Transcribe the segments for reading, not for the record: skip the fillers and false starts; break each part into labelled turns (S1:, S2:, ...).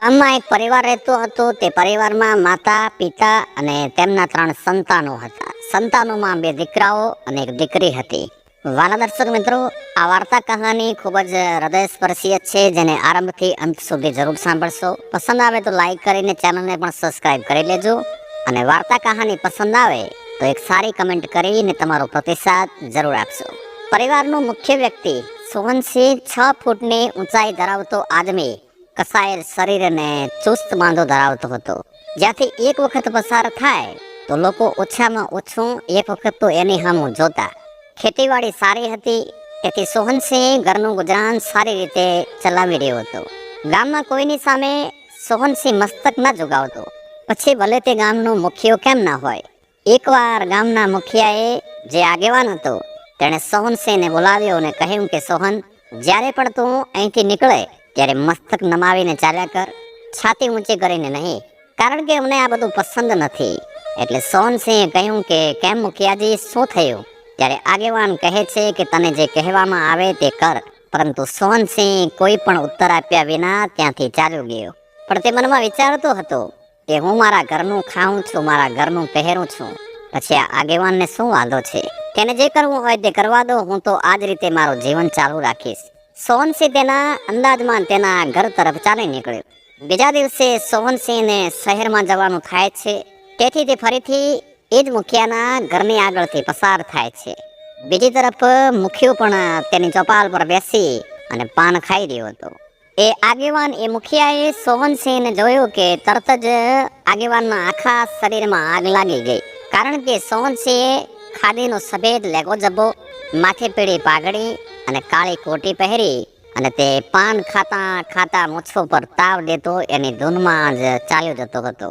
S1: ગામમાં એક પરિવાર રહેતો હતો. તે પરિવારમાં માતા, પિતા અને તેમના 3 સંતાનો હતા. સંતાનોમાં 2 દીકરાઓ અને 1 દીકરી હતી. વાલા દર્શક મિત્રો, આ વાર્તા કહાની ખૂબ જ હૃદયસ્પર્શી છે, જેને આરંભથી અંત સુધી જરૂર સાંભળશો. પસંદ આવે તો લાઈક કરીને ચેનલને પણ સબસ્ક્રાઇબ કરી લેજો અને વાર્તા કહાની પસંદ આવે તો એક સારી કમેન્ટ કરીને તમારો પ્રતિસાદ જરૂર આપશો. પરિવારનો મુખ્ય વ્યક્તિ સોહનસિંહ 6 ફૂટની ઊંચાઈ ધરાવતો આદમી, કસાયેલ શરીર અને ચુસ્ત માંદો ધરાવતો હતો. જ્યાંથી એક વખત પસાર થાય તો લોકો ઓછામાં ઓછું એક વખત તો એની સામું જોતા. ખેતીવાડી સારી હતી, તેથી સોહનસિંહ ઘરનું ગુજરાન સારી રીતે ચલાવી રહ્યો હતો. ગામમાં કોઈની સામે સોહનસિંહ મસ્તક ન ઝુકાવતો, પછી ભલે તે ગામનો મુખિયો કેમ ના હોય. એકવાર ગામના મુખિયાએ, જે આગેવાન હતો, તેણે સોહનસિંહને બોલાવ્યો અને કહ્યું કે સોહન, જ્યારે પણ તું અહીંથી નીકળે ત્યારે મસ્તક નમાવીને ચાલ્યા કર, છાતી ઊંચી કરીને નહીં, કારણ કે અમને આ બધું પસંદ નથી. એટલે સોહનસિંહે કહ્યું કે કેમ મુખિયાજી, શું થયું? ત્યારે આગેવાન કહે છે કે તને જે કહેવામાં આવે તે કર. પરંતુ સોહનસિંહ કોઈ પણ ઉત્તર આપ્યા વિના ત્યાંથી ચાલ્યો ગયો. પણ તે મનમાં વિચારતો હતો કે હું મારા ઘરનું ખાઉં છું, મારા ઘરનું પહેરું છું, પછી આ આગેવાનને શું વાંધો છે? તેને જે કરવું હોય તે કરવા દો, હું તો આ જ રીતે મારું જીવન ચાલુ રાખીશ. સોહનસિંહ તેના અંદાજમાં તેના ઘર તરફ ચાલી નીકળ્યો. બીજા દિવસે સોહનસિંહને શહેરમાં જવાનું થાય છે, તેથી તે ફરીથી એ જ મુખિયાના ઘરની આગળથી પસાર થાય છે. બીજી તરફ મુખિયો પણ તેની ચોપાલ પર બેસી અને પાન ખાઈ રહ્યો હતો. એ આગેવાન, એ મુખિયાએ સોહનસિંહને જોયું કે તરત જ આગેવાનના આખા શરીરમાં આગ લાગી ગઈ, કારણ કે સોહનસિંહે ખાદીનો સફેદ લેગો જબ્બો, માથે પીળી પાઘડી અને કાળી કોટી પહેરી અને તે પાન ખાતા ખાતા મૂછો પર તાવ દેતો એની ધૂનમાં જ ચાલ્યો જતો હતો.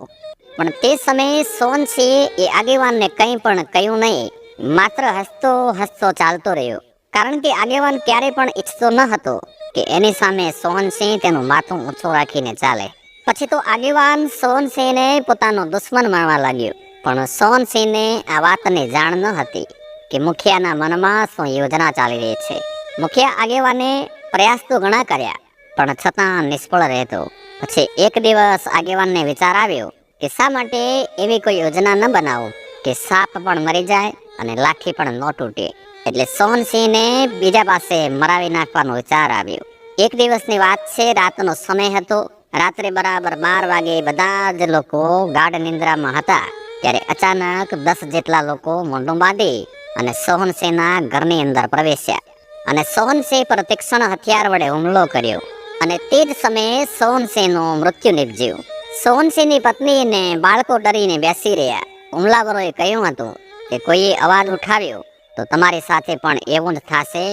S1: પણ તે સમયે સોહનસિંહ એ આગેવાનને કંઈ પણ કહ્યું નહીં, માત્ર હસતો હસતો ચાલતો રહ્યો, કારણ કે આગેવાન ક્યારે પણ ઈચ્છતો ન હતો કે એની સામે સોહનસિંહ તેનું માથું ઊંચું રાખીને ચાલે. પછી તો આગેવાન સોહનસિંહને પોતાનો દુશ્મન માનવા લાગ્યો. પણ સોહનસિંહને આ વાતની જાણ ન હતી કે મુખિયાના મનમાં શું યોજના ચાલી રહી છે. મુખિયા આગેવાને પ્રયાસ તો ઘણા કર્યા, પણ છતાં નિષ્ફળ રહેતો. પછી એક દિવસ આગેવાનને વિચાર આવ્યો કે શા માટે એવી કોઈ યોજના ન બનાવો કે સાપ પણ મરી જાય અને લાઠી પણ ન તૂટે. એટલે સોહનસિંહને બીજા પાસે મરાવી નાખવાનો વિચાર આવ્યો. એક દિવસની વાત છે, રાતનો સમય હતો. રાત્રે બરાબર 12 વાગે બધા જ લોકો ગાઢ નિંદ્રામાં હતા. ત્યારે અચાનક 10 જેટલા લોકો મોઢું બાંધી અને સોહનસિંહના ઘરની અંદર પ્રવેશ્યા અને સોહનસિંહ પર તીક્ષ્ણ હથિયાર વડે હુમલો કર્યો. અને તે જ સમયે સોહનસિંહનું મૃત્યુ નિપજ્યું. સોહનસિંહની પત્ની અને બાળકો ડરીને બેસી રહ્યા. હુમલાવરોએ કહ્યું હતું કે કોઈએ અવાજ ઉઠાવ્યો તો તમારી સાથે પણ એવું જ થશે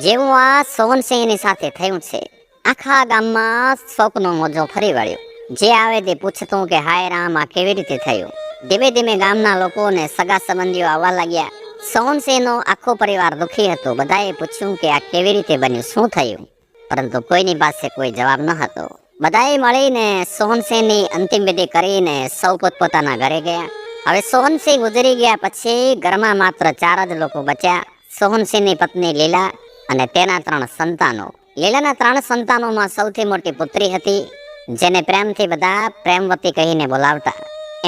S1: જેવું આ સોહનસિંહની સાથે થયું છે. આખા ગામમાં શોકનો મોજો ફરી વળ્યો. જે આવે તે પૂછતું કે હાય રામ, આ કેવી રીતે થયું? ધીમે ધીમે ગામના લોકો અને સગા સંબંધીઓ આવવા લાગ્યા. સોહનસિંહનો આખો પરિવાર દુઃખી હતો. બધાએ પૂછ્યું કે આ કેવી રીતે બન્યું, શું થયું? પરંતુ કોઈની પાસે કોઈ જવાબ ન હતો. બધાએ મળીને સોહનસિંહની અંતિમ વિધિ કરીને સૌ પોતપોતાના ઘરે ગયા. હવે સોહનસિંહ ગુજરી ગયા પછી ઘરમાં માત્ર 4 જ લોકો બચ્યા: સોહનસિંહની પત્ની લીલા અને તેના 3 સંતાનો. લીલાના 3 સંતાનોમાં સૌથી મોટી પુત્રી હતી, જેને પ્રેમથી બધા પ્રેમવતી કહીને બોલાવતા.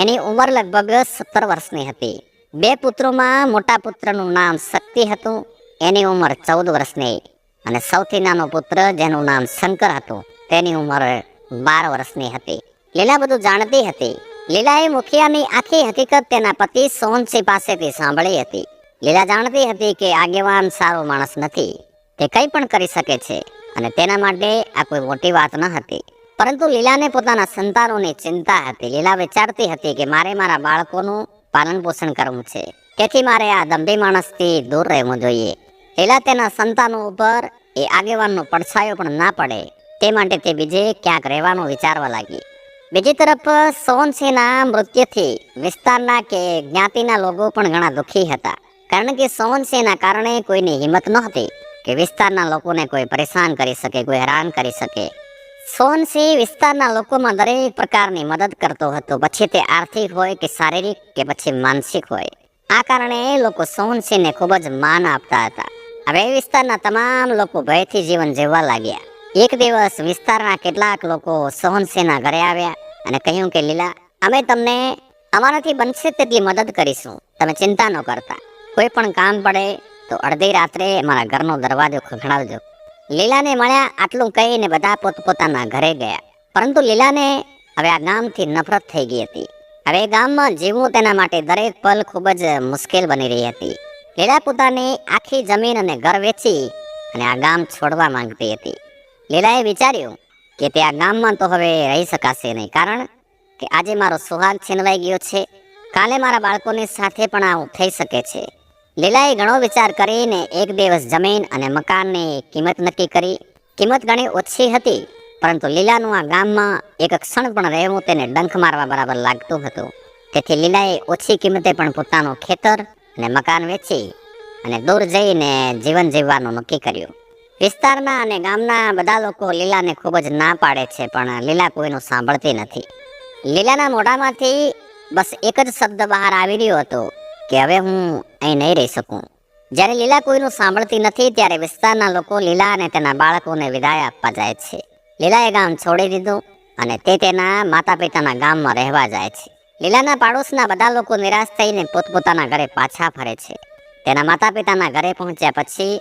S1: એની ઉંમર લગભગ 17 વર્ષની હતી. 2 પુત્રોમાં મોટા પુત્રનું નામ શક્તિ હતું, એની ઉંમર 14 વર્ષની, અને સૌથી નાનો પુત્ર, જેનું નામ શંકર હતું, તેની ઉંમર 12 વર્ષની હતી. લીલા બધું જાણતી હતી. લીલાએ મુખિયાની આખી હકીકત તેના પતિ સોહનસિંહ પાસેથી સાંભળી હતી. લીલા જાણતી હતી કે આગેવાન સારો માણસ નથી, તે કંઈ પણ કરી શકે છે અને તેના માટે આ કોઈ મોટી વાત ન હતી. પરંતુ લીલાને પોતાના સંતાનોની ચિંતા હતી. લીલા વિચારતી હતી કે મારે મારા બાળકોનું પાલન પોષણ કરવું છે, તેથી મારે આ દંભી માણસથી દૂર રહેવું જોઈએ. લીલા તેના સંતાનો ઉપર એ આગેવાનનો પડછાયો પણ ના પડે તે માટે તે બીજે ક્યાંક રહેવાનું વિચારવા લાગી. બીજી તરફ સોહનસિંહના મૃત્યુથી વિસ્તારના કે જ્ઞાતિના લોકો પણ ઘણા દુઃખી હતા, કારણ કે સોહનસિંહના કારણે કોઈની હિંમત નહોતી કે વિસ્તારના લોકોને કોઈ પરેશાન કરી શકે, કોઈ હેરાન કરી શકે. સોહનસિંહ વિસ્તારના લોકોમાં દરેક પ્રકારની મદદ કરતો હતો, પછી તે આર્થિક હોય કે શારીરિક કે પછી માનસિક હોય. આ કારણે લોકો સોહનસિંહને ખૂબ જ માન આપતા હતા. હવે વિસ્તારના તમામ લોકો ભયથી જીવન જીવવા લાગ્યા. એક દિવસ વિસ્તારના કેટલાક લોકો સોહનસિંહના ઘરે આવ્યા અને કહ્યું કે લીલા, અમે તમને અમારાથી બનશે તેટલી મદદ કરીશું, તમે ચિંતા ન કરતા. કોઈ પણ કામ પડે તો અડધી રાત્રે મારા ઘરનો દરવાજો ખખડાવજો. લીલાને મળ્યા આટલું કહીને બધા પોતપોતાના ઘરે ગયા. પરંતુ લીલાને હવે આ ગામથી નફરત થઈ ગઈ હતી. હવે ગામમાં જીવવું તેના માટે દરેક પલ ખૂબ જ મુશ્કેલ બની રહી હતી. લીલા પોતાની આખી જમીન અને ઘર વેચી અને આ ગામ છોડવા માંગતી હતી. લીલાએ વિચાર્યું કે તે આ ગામમાં તો હવે રહી શકાશે નહીં, કારણ કે આજે મારો સુહાગ છીનવાઈ ગયો છે, કાલે મારા બાળકોની સાથે પણ આવું થઈ શકે છે. લીલાએ ઘણો વિચાર કરીને એક દિવસ જમીન અને મકાનની કિંમત નક્કી કરી. કિંમત ઘણી ઓછી હતી, પરંતુ લીલાનું આ ગામમાં એક ક્ષણ પણ રહેવું તેને ડંખ મારવા બરાબર લાગતું હતું. તેથી લીલાએ ઓછી કિંમતે પણ પોતાનું ખેતર અને મકાન વેચી અને દૂર જઈને જીવન જીવવાનું નક્કી કર્યું. વિસ્તારના અને ગામના બધા લોકો લીલાને ખૂબ જ ના પાડે છે, પણ લીલા કોઈનું સાંભળતી નથી. લીલાના મોઢામાંથી બસ એક જ શબ્દ બહાર આવી રહ્યો હતો કે હવે હું અહીં નહીં રહી શકું. જ્યારે લીલા કોઈનું સાંભળતી નથી ત્યારે વિસ્તારના લોકો લીલા અને તેના બાળકોને વિદાય આપવા જાય છે. લીલાએ ગામ છોડી દીધું અને તે તેના માતા પિતાના ગામમાં રહેવા જાય છે. લીલાના પાડોશના બધા લોકો નિરાશ થઈને પોતપોતાના ઘરે પાછા ફરે છે. તેના માતા પિતાના ઘરે પહોંચ્યા પછી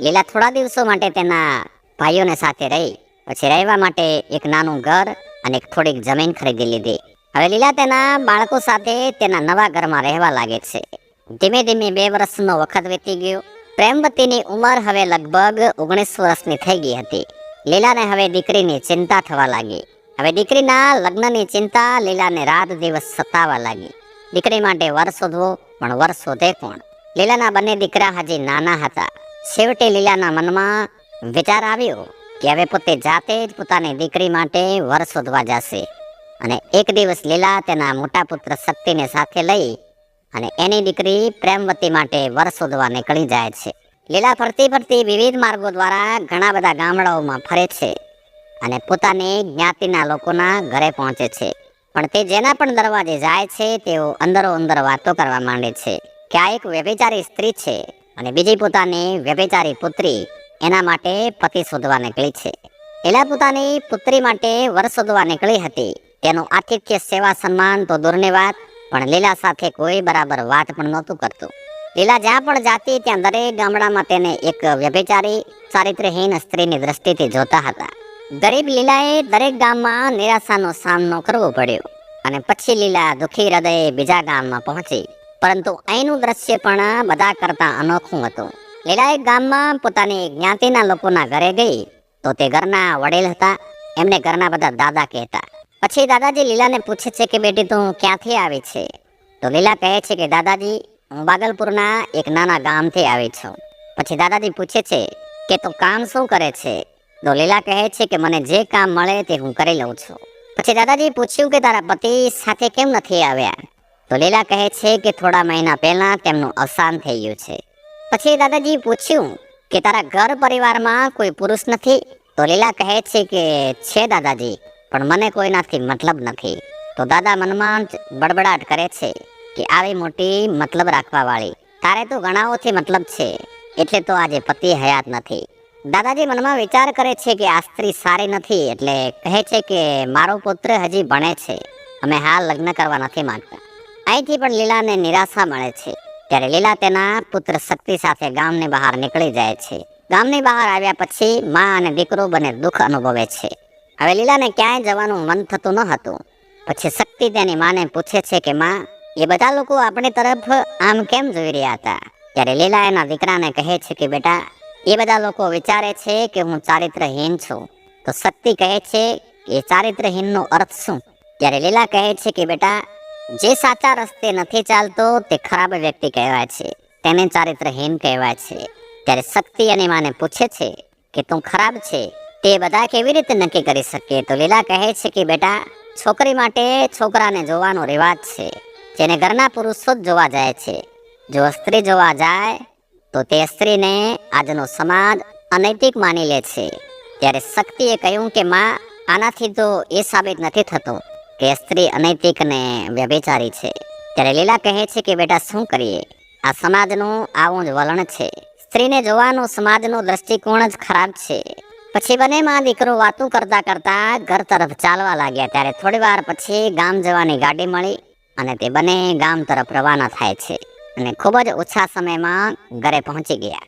S1: લીલા થોડા દિવસો માટે તેના ભાઈઓને સાથે રહી. પછી રહેવા માટે એક નાનું ઘર અને એક થોડીક જમીન ખરીદી લીધી. હવે લીલા તેના બાળકો સાથે તેના નવા ઘરમાં રહેવા લાગે છે. ધીમે ધીમે 2 વર્ષનો વખત વીતી ગયો. પ્રેમવતીની ઉંમર હવે લગભગ 19 વર્ષની થઈ ગઈ હતી. લીલાને હવે દીકરીની ચિંતા થવા લાગી. હવે દીકરીના લગ્નની ચિંતા લીલાને રાત દિવસ સતાવા લાગી. દીકરી માટે વર શોધવો, પણ વર શોધે કોણ? લીલાના બંને દીકરા હજી નાના હતા. છેવટે લીલાના મનમાં વિચાર આવ્યો કે હવે પોતે જાતે જ પોતાની દીકરી માટે વર શોધવા જશે. અને એક દિવસ લીલા તેના મોટા પુત્ર શક્તિને સાથે લઈ અને એની દીકરી પ્રેમવતી માટે વર શોધવા નીકળી જાય છે. લીલા ફરતી ફરતી વિવિધ માર્ગો દ્વારા ઘણા બધા ગામડાઓમાં ફરે છે અને પોતાની જ્ઞાતિના લોકોના ઘરે પહોંચે છે. પણ તે જેના પણ દરવાજે જાય છે તેઓ અંદરો અંદર વાતો કરવા માંડે છે કે આ એક વ્યભિચારી સ્ત્રી છે અને બીજી પોતાની વ્યભિચારી પુત્રી એના માટે પતિ શોધવા નીકળી છે. લીલા પોતાની પુત્રી માટે વર શોધવા નીકળી હતી. તેનું આતિથ્ય, સેવા, સન્માન તો દૂરની વાત, પણ લીલા સાથે કોઈ બરાબર વાત પણ નહોતું કરતું. લીલા જ્યાં પણ જાતી ત્યાં દરેક ગામડામાં તેને એક વ્યભિચારી, ચારિત્ર્યહીન સ્ત્રીની દ્રષ્ટિથી જોતા હતા. ગરીબ લીલાએ દરેક ગામમાં નિરાશાનો સામનો કરવો પડ્યો અને પછી લીલા દુઃખી હૃદયે બીજા ગામમાં પહોંચી. પરંતુ અહીંનું દ્રશ્ય પણ બધા કરતા અનોખું હતું. લીલા એક ગામમાં પોતાની જ્ઞાતિના લોકોના ઘરે ગઈ તો તે ઘરના વડીલ હતા. એમને ઘરના બધા દાદા કહેતા. પછી દાદાજી લીલાને પૂછે છે કે બેટી તું ક્યાંથી આવી છે? તો લીલા કહે છે કે દાદાજી હું બાગલપુરના એક નાના ગામથી આવી છું. પછી દાદાજી પૂછે છે કે તું કામ શું કરે છે? તો લીલા કહે છે કે મને જે કામ મળે તે હું કરી લઉં છું. પછી દાદાજી પૂછ્યું કે તારા પતિ સાથે કેમ નથી આવ્યા? તો લીલા કહે છે કે થોડા મહિના પહેલા તેમનું અવસાન થઈ ગયું છે. પછી દાદાજી પૂછ્યું કે તારા ઘર પરિવારમાં કોઈ પુરુષ નથી? તો લીલા કહે છે કે છે દાદાજી, પણ મને કોઈનાથી મતલબ નથી. તો દાદા મનમાં જ બડબડાટ કરે છે કે આવી મોટી મતલબ રાખવા વાળી, તારે તો ઘણાઓથી મતલબ છે, એટલે તો આજે પતિ હયાત નથી. દાદાજી મનમાં વિચાર કરે છે કે આ સ્ત્રી સારી નથી, એટલે કહે છે કે મારો પુત્ર હજી ભણે છે, અમે હાલ લગ્ન કરવા નથી માંગતા. અહીંથી પણ લીલાને નિરાશા મળે છે. ત્યારે લીલા તેના પુત્ર શક્તિ સાથે ગામની બહાર નીકળી જાય છે. ગામની બહાર આવ્યા પછી માં અને દીકરો બંને દુઃખ અનુભવે છે. હવે લીલાને ક્યાંય જવાનું મન થતું ન હતું. પછી શક્તિ તેની માને પૂછે છે કે માં, એ બધા લોકો આપણી તરફ આમ કેમ જોઈ રહ્યા હતા? ત્યારે લીલા એના દીકરાને કહે છે કે બેટા, એ બધા લોકો વિચારે છે કે હું ચારિત્રહીન છું. તો શક્તિ કહે છે કે ચારિત્રહીનનો અર્થ શું? ત્યારે લીલા કહે છે કે બેટા, જે સાચા રસ્તે નથી ચાલતો તે ખરાબ વ્યક્તિ કહેવાય છે, તેને ચારિત્રહીન કહેવાય છે. ત્યારે શક્તિ એની માને પૂછે છે કે તું ખરાબ છે તે બધા કેવી રીતે નક્કી કરી શકે? તો લીલા કહે છે કે બેટા, છોકરી માટે છોકરાને જોવાનો રિવાજ છે, જેને ઘરના પુરુષો જ જોવા જાય છે. જો સ્ત્રી જોવા જાય તો તે સ્ત્રીને આજનો સમાજ અનૈતિક માની લે છે. ત્યારે શક્તિએ કહ્યું કે માં, આનાથી તો એ સાબિત નથી થતું કે સ્ત્રી અનૈતિક અને વ્યભિચારી છે. ત્યારે લીલા કહે છે કે બેટા શું કરીએ, આ સમાજનું આવું જ વલણ છે. સ્ત્રીને જોવાનો સમાજનો દ્રષ્ટિકોણ જ ખરાબ છે. પછી બંને માં દીકરો વાતું કરતા કરતા ઘર તરફ ચાલવા લાગ્યા. ત્યારે થોડી વાર પછી ગામ જવાની ગાડી મળી અને તે બંને ગામ તરફ રવાના થાય છે અને ખૂબ જ ઓછા સમયમાં ઘરે પહોંચી ગયા.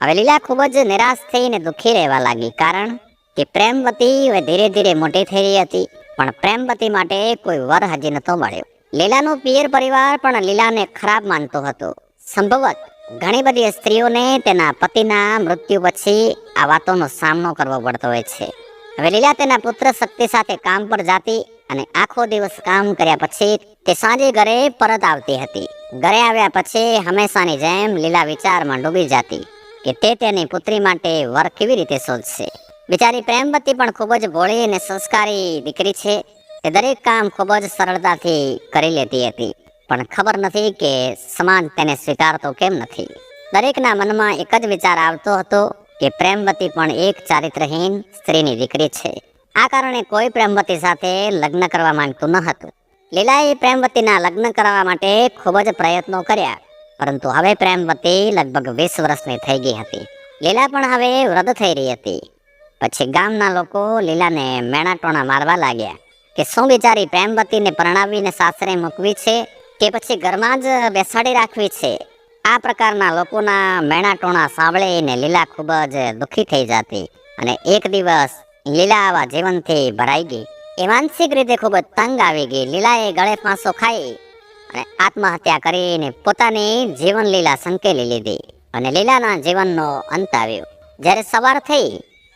S1: હવે લીલા ખૂબ જ નિરાશ થઈને દુઃખી રહેવા લાગી, કારણ કે પ્રેમવતી હવે ધીરે ધીરે મોટી થઈ રહી હતી, પણ પ્રેમવતી માટે કોઈ વર હજી નતો મળ્યો. લીલાનો પિયર પરિવાર પણ લીલાને ખરાબ માનતો હતો. સંભવત ઘણી બધી સ્ત્રીઓને તેના પતિના મૃત્યુ પછી આ વાતોનો સામનો કરવો પડતો હોય છે. હવે લીલા તેના પુત્ર શક્તિ સાથે કામ પર જાતી અને આખો દિવસ કામ કર્યા પછી તે સાંજે ઘરે પરત આવતી હતી. ઘરે આવ્યા પછી હંમેશાની જેમ લીલા વિચારમાં ડૂબી જતી કે તે તેની પુત્રી માટે વર કેવી રીતે શોધશે. બિચારી પ્રેમવતી પણ ખૂબ જ ભોળી અને સંસ્કારી દીકરી છે. તે દરેક કામ ખૂબ જ સરળતાથી કરી લેતી હતી, પણ ખબર નથી કે સમાજ તેને સ્વીકારતો કેમ નથી. દરેકના મનમાં એક જ વિચાર આવતો હતો કે પ્રેમવતી પણ એક ચારિત્રહીન સ્ત્રીની દીકરી છે. આ કારણે કોઈ પ્રેમવતી સાથે લગ્ન કરવા માંગતું ન હતું. લીલાએ પ્રેમવતીના લગ્ન કરવા માટે ખૂબ જ પ્રયત્નો કર્યા, પરંતુ હવે પ્રેમવતી લગભગ 20 વર્ષની થઈ ગઈ હતી. લીલા પણ હવે વૃદ્ધ થઈ રહી હતી. પછી ગામના લોકો લીલાને મેણાટોણા મારવા લાગ્યા કે શું બિચારી પ્રેમવતીને પરણાવીને સાસરે મૂકવી છે કે પછી ઘરમાં જ બેસાડી રાખવી છે. આ પ્રકારના લોકોના મેણાટોણા સાંભળીને લીલા ખૂબ જ દુઃખી થઈ જતી અને એક દિવસ લીલા આવા જીવનથી ભરાઈ ગઈ. એ માનસિક રીતે ખૂબ જ તંગ આવી ગઈ. લીલાએ ગળે ફાંસો ખાઈ અને આત્મહત્યા કરીને પોતાની જીવન લીલા સંકેલી લીધી અને લીલાના જીવનનો અંત આવ્યો. જ્યારે સવાર થઈ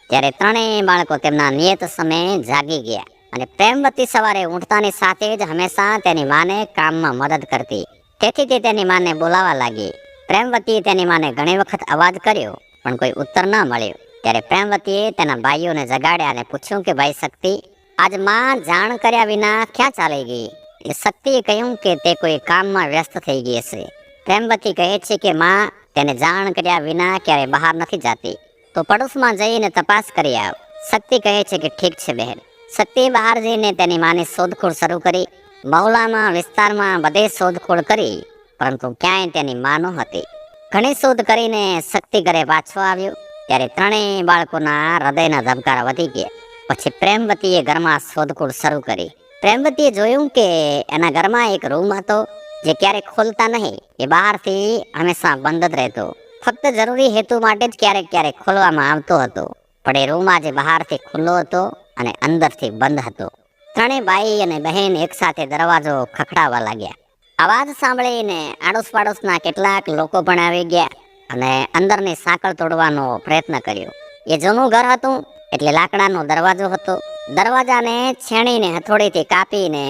S1: ત્યારે ત્રણેય બાળકો તેમના નિયત સમયે જાગી ગયા અને પ્રેમવતી સવારે ઉઠતાની સાથે જ હંમેશા તેની માને કામમાં મદદ કરતી. તેથી તે તેની માને બોલાવા લાગી. પ્રેમવતીએ તેની માને ઘણી વખત અવાજ કર્યો, પણ કોઈ ઉત્તર ન મળ્યો. ત્યારે પ્રેમવતીએ તેના ભાઈઓને જગાડ્યા અને પૂછ્યું કે ભાઈ શક્તિ, આજ માં જાણ કર્યા વિના ક્યાં ચાલી ગઈ? એ શક્તિએ કહ્યું કે તે કોઈ કામમાં વ્યસ્ત થઈ ગઈ હશે. પ્રેમવતી કહે છે કે માં તેને જાણ કર્યા વિના ક્યારે બહાર નથી જતી, તો પડોશમાં જઈને તપાસ કરી આવ. શક્તિ કહે છે કે ઠીક છે બહેન. શક્તિએ બહાર જઈને તેની માની શોધખોળ શરૂ કરી. મહોલ્લામાં વિસ્તારમાં બધે શોધખોળ કરી, પરંતુ ક્યાંય તેની માં નહોતી. ઘણી શોધ કરીને શક્તિ ઘરે પાછો આવ્યો ત્યારે ત્રણેય બાળકોના હૃદયના ધબકારા વધી ગયા. પછી પ્રેમવતીએ ઘરમાં શોધખોળ શરૂ કરી. પ્રેમવતીએ જોયું કે એના ઘરમાં એક રૂમ હતો જે ક્યારેક ખોલતા નહીં. એ બહારથી હંમેશા બંધ જ રહેતો. ફક્ત જરૂરી હેતુ માટે જ ક્યારેક ક્યારેક ખોલવામાં આવતો હતો, પણ એ રૂમ આજે બહારથી ખુલ્લો હતો અને અંદરથી બંધ હતો. ત્રણેય ભાઈ અને બહેન એકસાથે દરવાજો ખખડાવવા લાગ્યા. અવાજ સાંભળીને આડોશ પાડોશના કેટલાક લોકો પણ આવી ગયા અને અંદરની સાંકળ તોડવાનો પ્રયત્ન કર્યો. એ જૂનું ઘર હતું એટલે લાકડાનો દરવાજો હતો. દરવાજાને છેણીને હથોડીથી કાપીને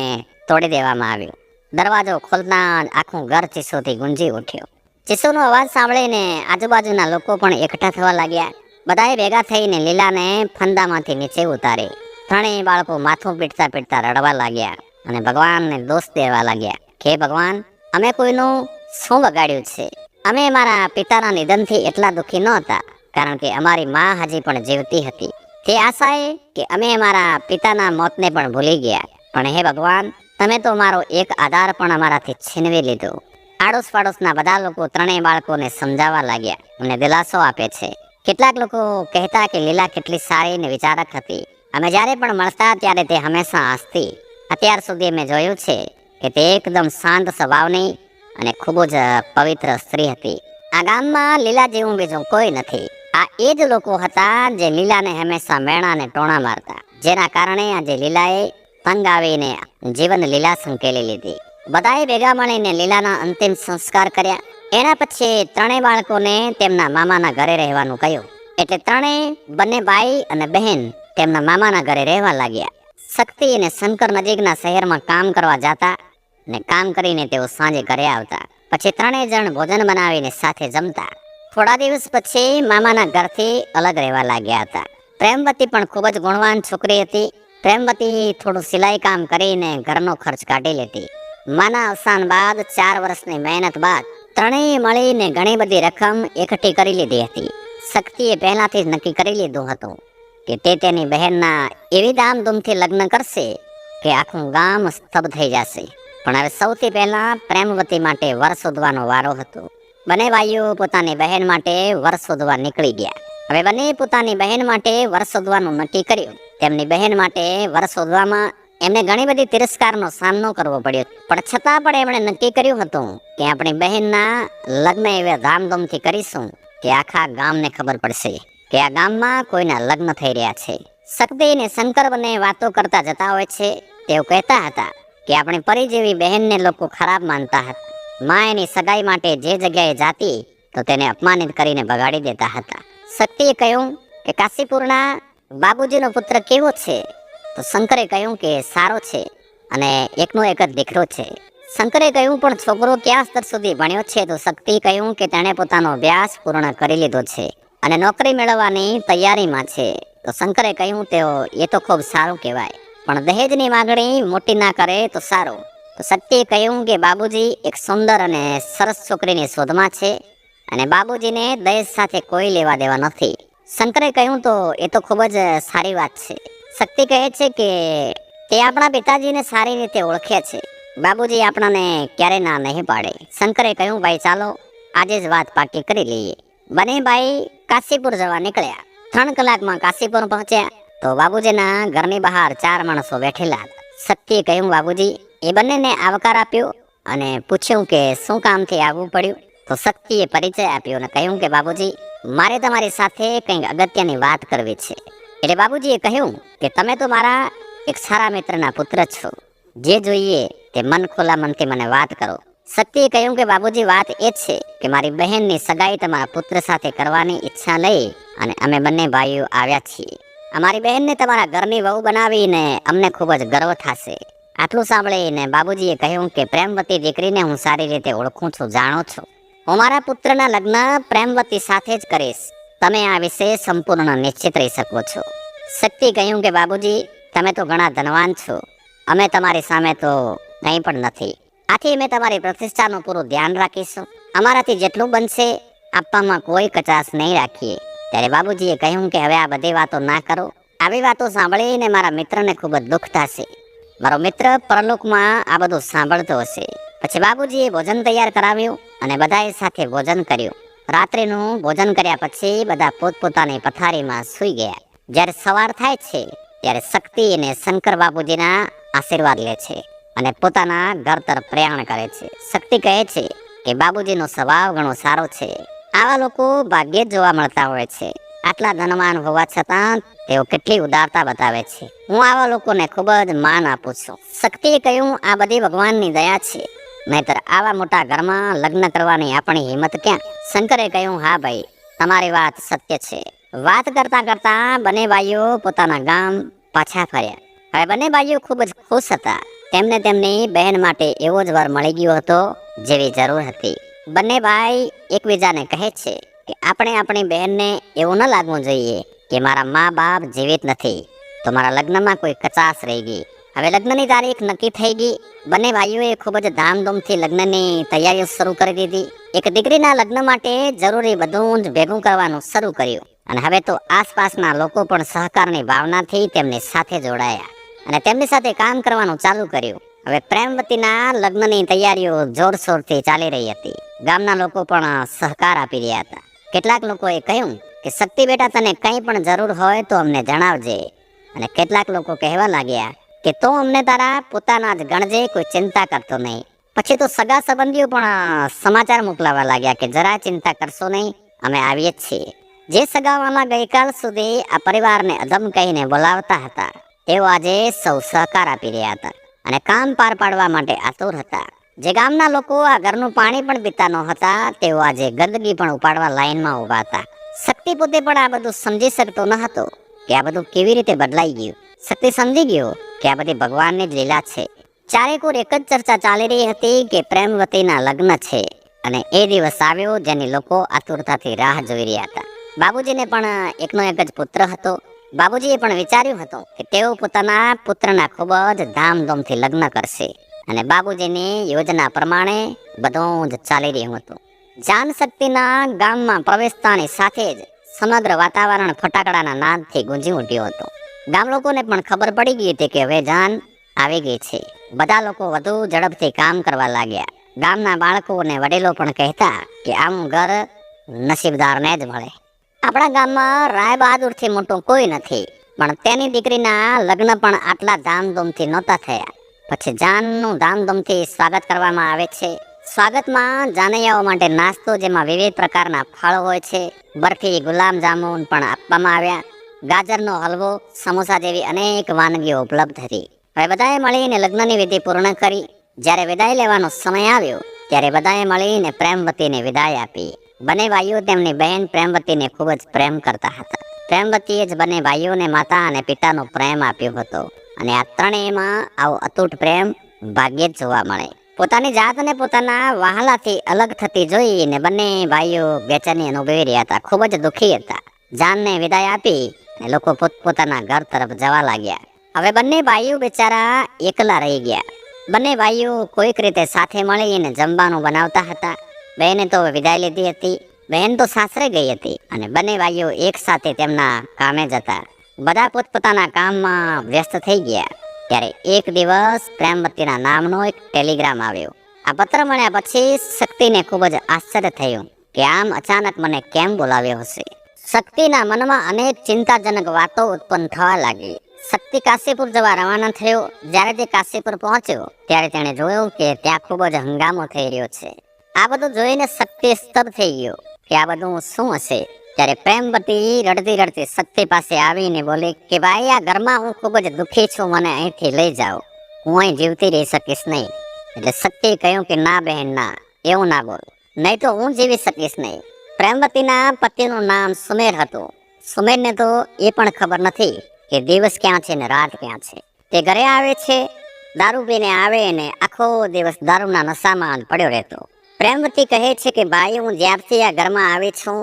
S1: તોડી દેવામાં આવ્યો. દરવાજો ખોલતા આખું ઘર ચીસોથી ગુંજી ઉઠ્યો. ચીસોનો અવાજ સાંભળીને આજુબાજુના લોકો પણ એકઠા થવા લાગ્યા. બધાએ ભેગા થઈને લીલાને ફંદામાંથી નીચે ઉતારી. ત્રણેય બાળકો માથું પીટતા પીટતા રડવા લાગ્યા અને ભગવાનને દોષ દેવા લાગ્યા કે ભગવાન, અમે કોઈનું શું બગાડ્યું છે? અમે મારા પિતાના નિધનથી એટલા દુઃખી ન હતા, કારણ કે અમારી માં હજી પણ જીવતી હતી. તે આશાએ કે અમે મારા પિતાના મોતને પણ ભૂલી ગયા. પણ હે ભગવાન, તમે તો મારો એક આધાર પણ અમારાથી છીનવી લીધો. આડોશ પાડોશના બધા લોકો ત્રણેય બાળકોને સમજાવવા લાગ્યા અને દિલાસો આપે છે. કેટલાક લોકો કહેતા કે લીલા કેટલી સારી અને વિચારક હતી. અમે જ્યારે પણ મળતા ત્યારે તે હંમેશા હસતી. અત્યાર સુધી મેં જોયું છે કે તે એકદમ શાંત સ્વભાવની અને ખૂબ જ પવિત્ર સ્ત્રી હતી. આ ગામમાં લીલા જેવું બીજું કોઈ નથી. આ એ જ લોકો હતા જે લીલાને હંમેશા મેણા અને ટોણા મારતા, જેના કારણે આજે લીલાએ તંગ આવીને જીવન લીલા સંકેલી લીધી. બધાએ ભેગા મળીને લીલાના અંતિમ સંસ્કાર કર્યા. એના પછી ત્રણેય બાળકોને તેમના મામાના ઘરે રહેવાનું કહ્યું. એટલે ત્રણેય બંને ભાઈ અને બહેન તેમના મામાના ઘરે રહેવા લાગ્યા. શક્તિ અને શંકર નજીકના શહેરમાં કામ કરવા જતા અને કામ કરીને તેઓ સાંજે ઘરે આવતા. પછી ત્રણેય જણ ભોજન બનાવીને સાથે જમતા. થોડા દિવસ પછી મામાના ઘરથી અલગ રહેવા લાગ્યા હતા. પ્રેમવતી પણ ખૂબ જ ગુણવાન છોકરી હતી. પ્રેમવતી થોડું સિલાઈ કામ કરીને ઘરનો ખર્ચ કાઢી લેતી. માના અવસાન બાદ 4 વર્ષની મહેનત બાદ ત્રણેય મળીને ઘણી બધી રકમ એકઠી કરી લીધી હતી. શક્તિએ પહેલાથી જ નક્કી કરી લીધું હતું કે તે તેની બહેનના એવી ધામધૂમથી લગ્ન કરશે કે આખું ગામ સ્તબ્ધ થઈ જશે. પણ હવે સૌથી પહેલા પ્રેમવતી માટે વર શોધવાનો વારો હતો. બંને ભાઈઓ પોતાની બહેન માટે વર શોધવા નીકળી ગયા. હવે બંને પોતાની બહેન માટે વર શોધવાનું નક્કી કર્યું. તેમની બહેન માટે વર શોધવામાં એમને ઘણી બધી તિરસ્કારનો સામનો કરવો પડ્યો, પણ છતાં પણ એમણે નક્કી કર્યું હતું કે આપણી બહેનના લગ્ન એવા ધામધૂમથી કરીશું કે આખા ગામને ખબર પડશે કે આ ગામમાં કોઈના લગ્ન થઈ રહ્યા છે. શક્તિ અને શંકર બંને વાતો કરતા જતા હોય છે. તેઓ કહેતા હતા કે આપણી પરી જેવી બહેનને લોકો ખરાબ માનતા હતા. માં એની સગાઈ માટે જે જગ્યાએ જાતી તો તેને અપમાનિત કરીને ભગાડી દેતા હતા. શક્તિએ કહ્યું કે કાશીપુરના બાબુજીનો પુત્ર કેવો છે? તો શંકરે કહ્યું કે સારો છે અને એકનો એક જ દીકરો છે. શંકરે કહ્યું પણ છોકરો કયા સ્તર સુધી ભણ્યો છે? તો શક્તિ કહ્યું કે તેણે પોતાનો અભ્યાસ પૂર્ણ કરી લીધો છે અને નોકરી મેળવવાની તૈયારીમાં છે. તો શંકરે કહ્યું એ તો ખૂબ સારું કહેવાય, પણ દહેજની માગણી મોટી ના કરે તો સારું. તો શક્તિએ કહ્યું કે બાબુજી એક સુંદર અને સરસ છોકરીની શોધમાં છે અને બાબુજીને દહેજ સાથે કોઈ લેવા દેવા નથી. શંકરે કહ્યું તો એ તો ખૂબ જ સારી વાત છે. શક્તિ કહે છે કે તે આપણા પિતાજીને સારી રીતે ઓળખે છે. બાબુજી આપણાને ક્યારે ના નહીં પાડે. શંકરે કહ્યું ભાઈ ચાલો આજે જ વાત પાકી કરી લઈએ. બંને ભાઈ કાશીપુર જવા નીકળ્યા. 3 કલાકમાં કાશીપુર પહોંચ્યા તો બાબુજીના ઘરની બહાર 4 માણસો બેઠેલા હતા. શક્તિએ કહ્યું બાબુજી. એ બંનેને આવકાર આપ્યો અને પૂછ્યું કે શું કામથી આવવું પડ્યું? તો શક્તિએ પરિચય આપ્યો અને કહ્યું કે બાબુજી મારે તમારી સાથે કંઈક અગત્યની વાત કરવી છે. એટલે બાબુજીએ કહ્યું કે તમે તો મારા એક સારા મિત્રના પુત્ર છો, જે જોઈએ તે મન ખોલા મનથી મને વાત કરો. શક્તિએ કહ્યું કે બાબુજી વાત એ છે કે મારી બહેનની સગાઈ તમારા પુત્ર સાથે કરવાની ઈચ્છા લઈ અને અમે બંને ભાઈઓ આવ્યા છીએ. અમારી બહેનને તમારા ઘરની વહુ બનાવીને અમને ખૂબ જ ગર્વ થશે. આટલું સાંભળીને બાબુજીએ કહ્યું કે પ્રેમવતી દીકરીને હું સારી રીતે ઓળખું છું, જાણું છું. હું મારા પુત્રના લગ્ન પ્રેમવતી સાથે જ કરીશ. તમે આ વિશે સંપૂર્ણ નિશ્ચિત રહી શકો છો. શક્તિ કહ્યું કે બાબુજી તમે તો ઘણા ધનવાન છો, અમે તમારી સામે તો કંઈ પણ નથી. આથી અમે તમારી પ્રતિષ્ઠાનું પૂરું ધ્યાન રાખીશું. અમારાથી જેટલું બનશે આપવામાં કોઈ કચાશ નહીં રાખીએ. ત્યારે બાબુજીએ કહ્યું કે હવે આ બધી વાતો ના કરો. આવી વાતો સાંભળીને મારા મિત્રને ખૂબ જ દુઃખ થશે. મારો મિત્ર પરલોકમાં આ બધું સાંભળતો હશે. પછી બાબુજીએ ભોજન તૈયાર કરાવ્યું અને બધાએ સાથે ભોજન કર્યું. રાત્રિનું ભોજન કર્યા પછી બધા પોતપોતાની પથારીમાં સૂઈ ગયા. જ્યારે સવાર થાય છે ત્યારે શક્તિ અને શંકર બાબુજીના આશીર્વાદ લે છે અને પોતાના ઘર તરફ પ્રયાણ કરે છે. શક્તિ કહે છે કે બાબુજીનો સ્વભાવ ઘણો સારો છે. આવા લોકો ભાગ્યે જ જોવા મળતા હોય છે. આટલા ધનવાન હોવા છતાં તેઓ કેટલી ઉદારતા બતાવે છે. હું આવા લોકોને ખૂબ જ માન આપું છું. શક્તિએ કહ્યું આ બધી ભગવાનની દયા છે, નહીતર આવા મોટા ઘરમાં લગ્ન કરવાની આપણી હિંમત ક્યાં? શંકરે કહ્યું હા ભાઈ તમારી વાત સત્ય છે. વાત કરતા કરતા બંને ભાઈઓ પોતાના ગામ પાછા ફર્યા. હવે બંને ભાઈઓ ખૂબ જ ખુશ હતા. તેમને તેમની બહેન માટે એવો જ વર મળી ગયો હતો જેવી જરૂર હતી. બંને ભાઈ એકબીજાને કહે છે કે આપણે આપણી બહેનને એવું ન લાગવું જોઈએ કે મારા મા બાપ જીવિત નથી તો મારા લગ્નમાં કોઈ કચાશ રહી ગઈ. હવે લગ્નની તારીખ નક્કી થઈ ગઈ. બંને ભાઈઓએ ખૂબ જ ધામધૂમથી લગ્નની તૈયારીઓ શરૂ કરી દીધી. એક દીકરીના લગ્ન માટે જરૂરી બધું જ ભેગું કરવાનું શરૂ કર્યું અને હવે તો આસપાસના લોકો પણ સહકારની ભાવનાથી તેમની સાથે જોડાયા અને તેમની સાથે કામ કરવાનું ચાલુ કર્યું. હવે પ્રેમવતીના લગ્નની તૈયારીઓ જોરશોરથી ચાલી રહી હતી. ગામના લોકો પણ સહકાર આપી રહ્યા હતા. કેટલાક લોકોએ કહ્યું કે શક્તિ બેટા તને કંઈ પણ જરૂર હોય તો અમને જણાવજે. અને કેટલાક લોકો કહેવા લાગ્યા કે તો અમને તારા પોતાના જ ગણજે, કોઈ ચિંતા કરતો નહીં. પછી તો સગા સંબંધીઓ પણ સમાચાર મોકલાવા લાગ્યા કે જરા ચિંતા કરશો નહીં, અમે આવીએ જ છીએ. જે સગાવાલા ગઈકાલ સુધી આ પરિવારને અધમ કહીને બોલાવતા હતા તેઓ આજે સૌ સહકાર આપી રહ્યા હતા અને કામ પાર પાડવા માટે આતુર હતા. જે ગામના લોકો આ ઘરનું પાણી પણ પીતા ન હતા તેઓ આજે ગંદકી પણ ઉપાડવા લાઈનમાં ઊભા હતા. શક્તિ પોતે પણ આ બધું સમજી શકતો ન હતો કે આ બધું કેવી રીતે બદલાઈ ગયું. શક્તિ સમજી ગયો કે આ બધી ભગવાનની જ લીલા છે. ચારેકોર એક જ ચર્ચા ચાલી રહી હતી કે પ્રેમવતીના લગ્ન છે અને એ દિવસ આવ્યો જેની લોકો આતુરતાથી રાહ જોઈ રહ્યા હતા. બાબુજીને પણ એકનો એક જ પુત્ર હતો. બાબુજીએ પણ વિચાર્યું હતું કે તેઓ પોતાના પુત્રના ખૂબ જ ધામધૂમથી લગ્ન કરશે અને બાબુજીની યોજના પ્રમાણે બધું જ ચાલી રહ્યું હતું. જાન શક્તિના ગામમાં પ્રવેશતાની સાથે જ સમગ્ર વાતાવરણ ફટાકડાના નાદથી ગુંજી ઉઠ્યું હતું. ગામ લોકોને પણ ખબર પડી ગઈ હતી કે હવે જાન આવી ગઈ છે. બધા લોકો વધુ ઝડપથી કામ કરવા લાગ્યા. ગામના બાળકો અને વડીલો પણ કહેતા કે આમ ઘર નસીબદારને જ મળે. આપણા ગામમાં રાય બહાદુરથી મોટું કોઈ નથી, પણ તેની દીકરીના લગ્ન પણ આટલા ધામધૂમથી નહોતા થયા. પછી જાનનું ધામધૂમથી સ્વાગત કરવામાં આવે છે. સ્વાગતમાં જાનૈયાઓ માટે નાસ્તો, જેમાં વિવિધ પ્રકારના ફળ હોય છે, બરફી, ગુલાબ જામુન પણ આપવામાં આવ્યા. ગાજરનો હલવો, સમોસા જેવી અનેક વાનગીઓ ઉપલબ્ધ હતી. હવે બધાએ મળીને લગ્નની વિધિ પૂર્ણ કરી. જ્યારે વિદાય લેવાનો સમય આવ્યો ત્યારે બધાએ મળીને પ્રેમવતીને વિદાય આપી. બંને ભાઈઓ તેમની બહેન પ્રેમવતીને ખૂબ જ પ્રેમ કરતા હતા. પ્રેમવતીએ જ બંને ભાઈઓને માતા અને પિતાનો પ્રેમ આપ્યો હતો, અને આ ત્રણેયમાં આવો અતૂટ પ્રેમ ભાગ્યે જ જોવા મળે. પોતાની જાતને પોતાના વહાલાથી અલગ થતી જોઈને બંને ભાઈઓ બેચેની અનુભવી રહ્યા હતા, ખૂબ જ દુઃખી હતા. જાનને વિદાય આપી અને લોકો પોતપોતાના ઘર તરફ જવા લાગ્યા. હવે બંને ભાઈઓ બિચારા એકલા રહી ગયા. બંને ભાઈઓ કોઈક રીતે સાથે મળીને જમવાનું બનાવતા હતા. બહેને તો વિદાય લીધી હતી, બહેન તો સાસરે ગઈ હતી, અને બંને ભાઈઓ એક સાથે તેમના કામે જતા. બધા પોતપોતાના કામમાં વ્યસ્ત થઈ ગયા. ત્યારે એક દિવસ પ્રેમવતીના નામનો એક ટેલિગ્રામ આવ્યો. આ પત્ર મળ્યા પછી શક્તિને ખૂબ જ આશ્ચર્ય થયું કે આમ અચાનક મને કેમ બોલાવ્યો હશે. શક્તિના મનમાં અનેક ચિંતાજનક વાતો ઉત્પન્ન થવા લાગી. શક્તિ કાશીપુર જવા રવાના થયો. જ્યારે તે કાશીપુર પહોંચ્યો ત્યારે તેણે જોયું કે ત્યાં ખૂબ જ હંગામો થઈ રહ્યો છે. આ બધું જોઈને શક્તિ સ્તબ્ધ થઈ ગયો કે આ બધું શું હશે. ત્યારે પ્રેમવતી રડતી રડતી શક્તિ પાસે આવીને બોલી કે ભાઈ, આ ઘરમાં હું ખૂબ જ દુઃખી છું, મને અહીંથી લઈ જાઓ, હું અહીં જીવતી રહી શકીશ નહીં. એટલે શક્તિએ કહ્યું કે ના બહેન ના, એવું ના બોલ, નહીં તો હું જીવી શકીશ નહીં. પ્રેમવતીના પતિનું નામ સુમેર હતું. સુમેરને તો એ પણ ખબર નથી કે દિવસ ક્યાં છે ને રાત ક્યાં છે. તે ઘરે આવે છે, દારૂ પીને આવે ને આખો દિવસ દારૂના નશામાં પડ્યો રહેતો. પ્રેમવતી કહે છે કે ભાઈ, હું જ્યારથી આ ઘરમાં આવી છું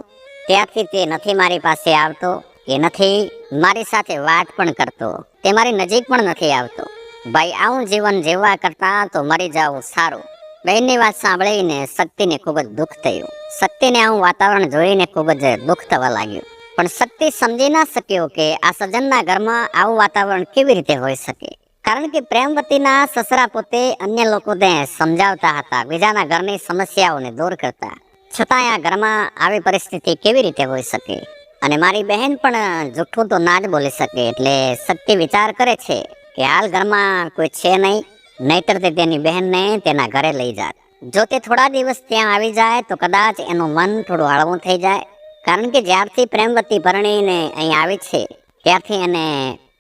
S1: ત્યારથી તે નથી મારી પાસે આવતો, કે નથી મારી સાથે વાત પણ કરતો, તે મારી નજીક પણ નથી આવતો. ભાઈ, આવું જીવન જીવવા કરતા તો મરી જવું સારું. બહેનની વાત સાંભળીને શક્તિને ખૂબ જ દુઃખ થયું. શક્તિને આવું વાતાવરણ જોઈને ખૂબ જ દુઃખ થવા લાગ્યું. પણ શક્તિ સમજી ના શક્યો કે આ સજ્જનના ઘરમાં આવું વાતાવરણ કેવી રીતે હોઈ શકે. કારણ કે પ્રેમવતીના સસરા પોતે અન્ય લોકોને સમજાવતા હતા, બીજાના ઘરની સમસ્યાઓને દૂર કરતા. છતાં આ ઘરમાં આવી પરિસ્થિતિ કેવી રીતે હોઈ શકે. અને મારી બહેન પણ જૂઠું તો ના જ બોલી શકે. એટલે શક્તિ વિચાર કરે છે કે હાલ ઘરમાં કોઈ છે નહીં, નહીતર તે તેની બહેનને તેના ઘરે લઈ જાત. જો તે થોડા દિવસ ત્યાં આવી જાય તો કદાચ એનું મન થોડું હળવું થઈ જાય. કારણ કે જ્યારથી પ્રેમવતી પરણીને અહીં આવી છે ત્યારથી એને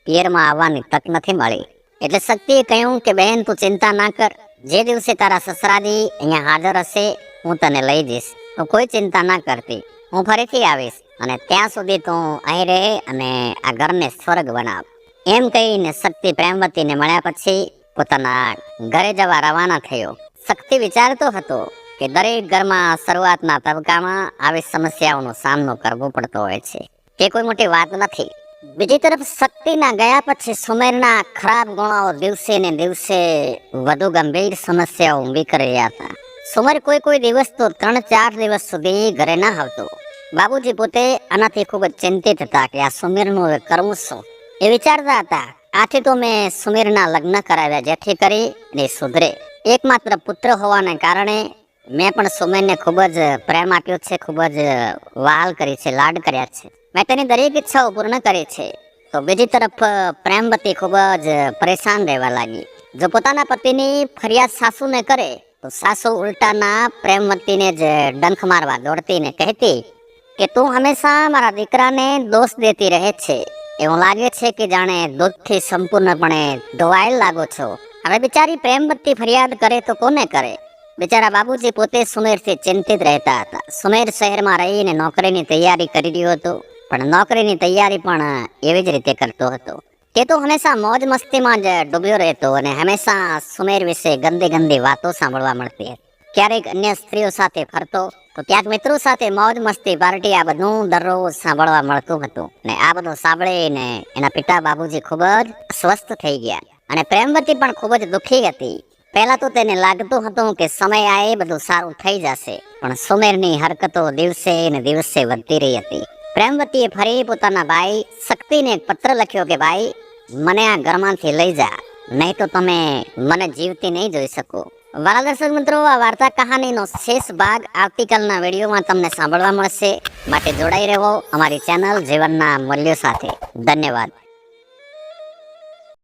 S1: પિયરમાં આવવાની તક નથી મળી. એટલે શક્તિએ કહ્યું કે બહેન, તું ચિંતા ના કર, જે દિવસે તારા સસરાજી અહીંયા હાજર હશે હું તને લઈ જઈશ, તું કોઈ ચિંતા ના કરતી, હું ફરીથી આવીશ, અને ત્યાં સુધી તું અહીં રહે અને આ ઘરને સ્વર્ગ બનાવ. એમ કહીને શક્તિ પ્રેમવતીને મળ્યા પછી પોતાના ઘરે જવા રવાના થયો. શક્તિ વિચારતો હતો કે દરેક ઘરમાં શરૂઆતના તબક્કામાં આવી સમસ્યાઓનો સામનો કરવો પડતો હોય છે, તે કોઈ મોટી વાત નથી. બીજી તરફ શક્તિના ગયા પછી સુમેરના ખરાબ ગુણો દિવસે ને દિવસે વધુ ગંભીર સમસ્યાઓ ઊભી કરી રહ્યા હતા. સુમેર કોઈ દિવસ તો 3-4 દિવસ સુધી ઘરે ના આવતો. બાબુજી પોતે આનાથી ખૂબ જ ચિંતિત હતા કે આ સુમેરનું હવે કરવું શું. એ વિચારતા હતા, આથી તો મેં સુમેરના લગ્ન કરાવ્યા જેથી કરી ને સુધરે. એકમાત્ર પુત્ર હોવાને કારણે મેં પણ સુમેરને ખૂબ જ પ્રેમ આપ્યો છે, ખૂબ જ વહાલ કરી છે, લાડ કર્યા છે. મેં તેની દરેક ઈચ્છાઓ પૂર્ણ કરી છે. તો બીજી તરફ પ્રેમવતી ખૂબ જ પરેશાન રહેવા લાગી. જો પોતાના પતિની ફરિયાદ સાસુને કરે તો સાસુ ઉલટાના પ્રેમવતીને જ ડંખ મારવા દોડતી ને કહેતી કે તું હંમેશા મારા દીકરાને દોષ દેતી રહે છે, એવું લાગે છે કે જાણે દૂધથી સંપૂર્ણપણે ધોવાયેલ લાગો છો. હવે બિચારી પ્રેમવતી ફરિયાદ કરે તો કોને કરે. બિચારા બાબુજી પોતે સુમેરથી ચિંતિત રહેતા હતા. સુમેર શહેરમાં રહીને નોકરીની તૈયારી કરી રહ્યો હતો, પણ નોકરીની તૈયારી પણ એવી જ રીતે કરતો હતો. તે તો હંમેશા મોજ મસ્તીમાં જ ડૂબ્યો રહેતો અને હંમેશા સુમેર વિશે ગંદી ગંદી વાતો સાંભળવા મળતી હતી. ક્યારેક અન્ય સ્ત્રીઓ સાથે ફરતો તો ક્યાંક મિત્રો સાથે મોજ મસ્તી પાર્ટી, આ બધું દરરોજ સાંભળવા મળતું હતું. ને આ બધું સાંભળીને એના પિતા બાબુજી ખૂબ જ અસ્વસ્થ થઈ ગયા અને પ્રેમવતી પણ ખૂબ જ દુઃખી હતી. પહેલા તો તેને લાગતું હતું કે સમય આવે બધું સારું થઈ જશે, પણ સુમેરની હરકતો દિવસે ને દિવસે વધતી રહી હતી. પ્રેમવતીએ ફરી પોતાના ભાઈ શક્તિને એક પત્ર લખ્યો કે ભાઈ, મને આ ઘરમાંથી લઈ જા, નહીં તો તમે મને જીવતી નહીં જોઈ શકો. વાલા દર્શક મિત્રો, આ વાર્તા કહાનીનો શેષ ભાગ આવતીકાલના વિડીયોમાં તમને સાંભળવા મળશે. માટે જોડાઈ રહેવો અમારી ચેનલ જીવનના મૂલ્યો સાથે. ધન્યવાદ.